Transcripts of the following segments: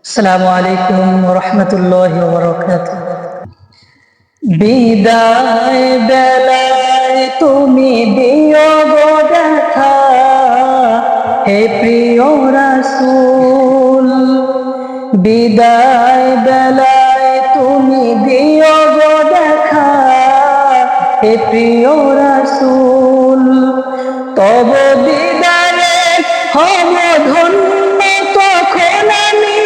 আসসালামু আলাইকুম ওয়া রাহমাতুল্লাহি ওয়া বারাকাতুহু। বিদায় বেলায় তুমি দিও গো দেখা, হে প্রিয় রাসূল। বিদায় বেলায় তুমি দিও গো দেখা, হে প্রিয় রাসূল। তব বিদায়ে হব ধন্য তখন আমি,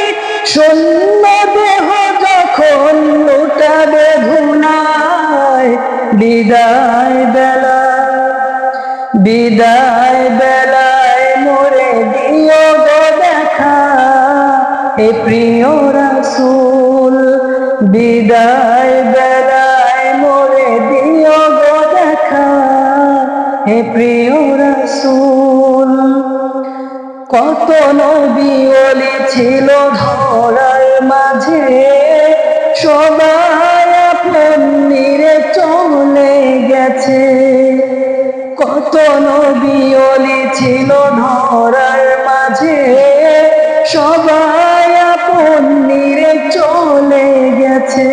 শূন্য দেহ যখন লুটাবে ধুলায়। বিদায় বেলায় মোরে দিও গো দেখা, হে প্রিয় রাসূল। বিদায় বেলায় মোরে দিও গো দেখা, হে প্রিয় রাসূল। কত নবী ওলি ছিল ধরার মাঝে, সবাই আপন নিরে চলে গেছে। কত নবী ওলি ছিল ধরার মাঝে, সবাই আপন নিরে চলে গেছে।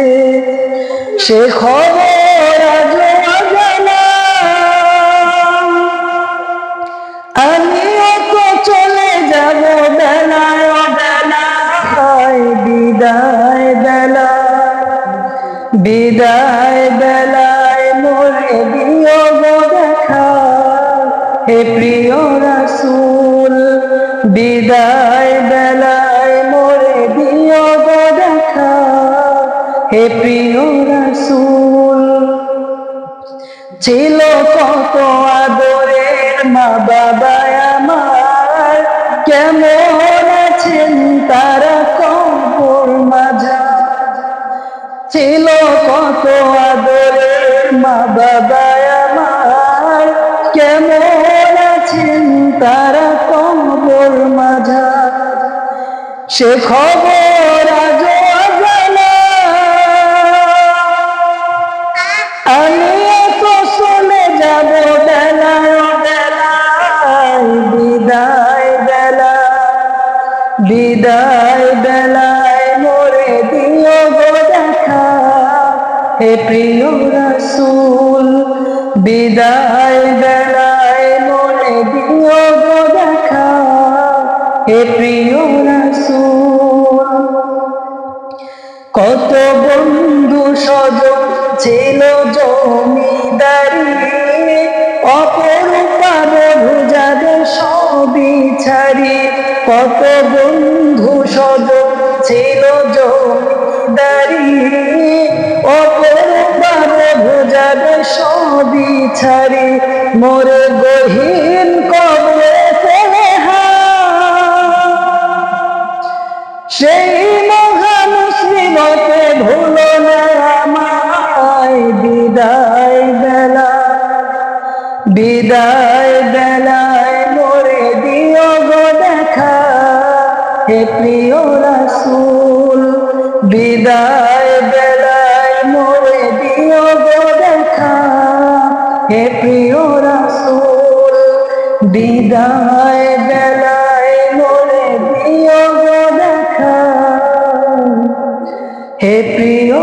সে খবর আজও অজানা, আমিও তো চলে যাব বেলায় বেলায়। বিদায় বেলায় মোরে দিও গো দেখা, হে প্রিয় রাসূল। বিদায় বেলায় মোরে দিও গো দেখা, হে প্রিয় রাসূল। ছিল কত আদরের মা বাবা আমার, কেমন আছেন তারা কবর মাঝার। ছিল কত আদরের মা বাবা আমার, কেমন আছেন তারা কবর মাঝার। সে খবর আজও অজানা, আমিও তো চলে যাব বেলায় বেলায়। বিদায় বেলায় মোরে দিও গো দেখা, হে প্রিয় রাসূল। বিদায় বেলায় মোরে দিও গো দেখা, হে প্রিয় রাসূল। কত বন্ধু স্বজন ছিল জমিদারি, অপরূপা বধূ যাদের সবই ছাড়ি। কত বন্ধু স্বজন ছিল জমিদারি, অপরূপা বধূ যাদের সবই ছাড়ি। মোরে গহীন কবরে ফেলে সেই মহা মুসিবতে ভুলো না আমায়। বিদায় বেলায় মোরে দিও গো দেখা, হে প্রিয় রাসূল। বিদায় বেলায় মোরে দিও গো দেখা, হে প্রিয় রাসূল। বিদায় বেলায় মোরে দিও গো দেখা, হে প্রিয়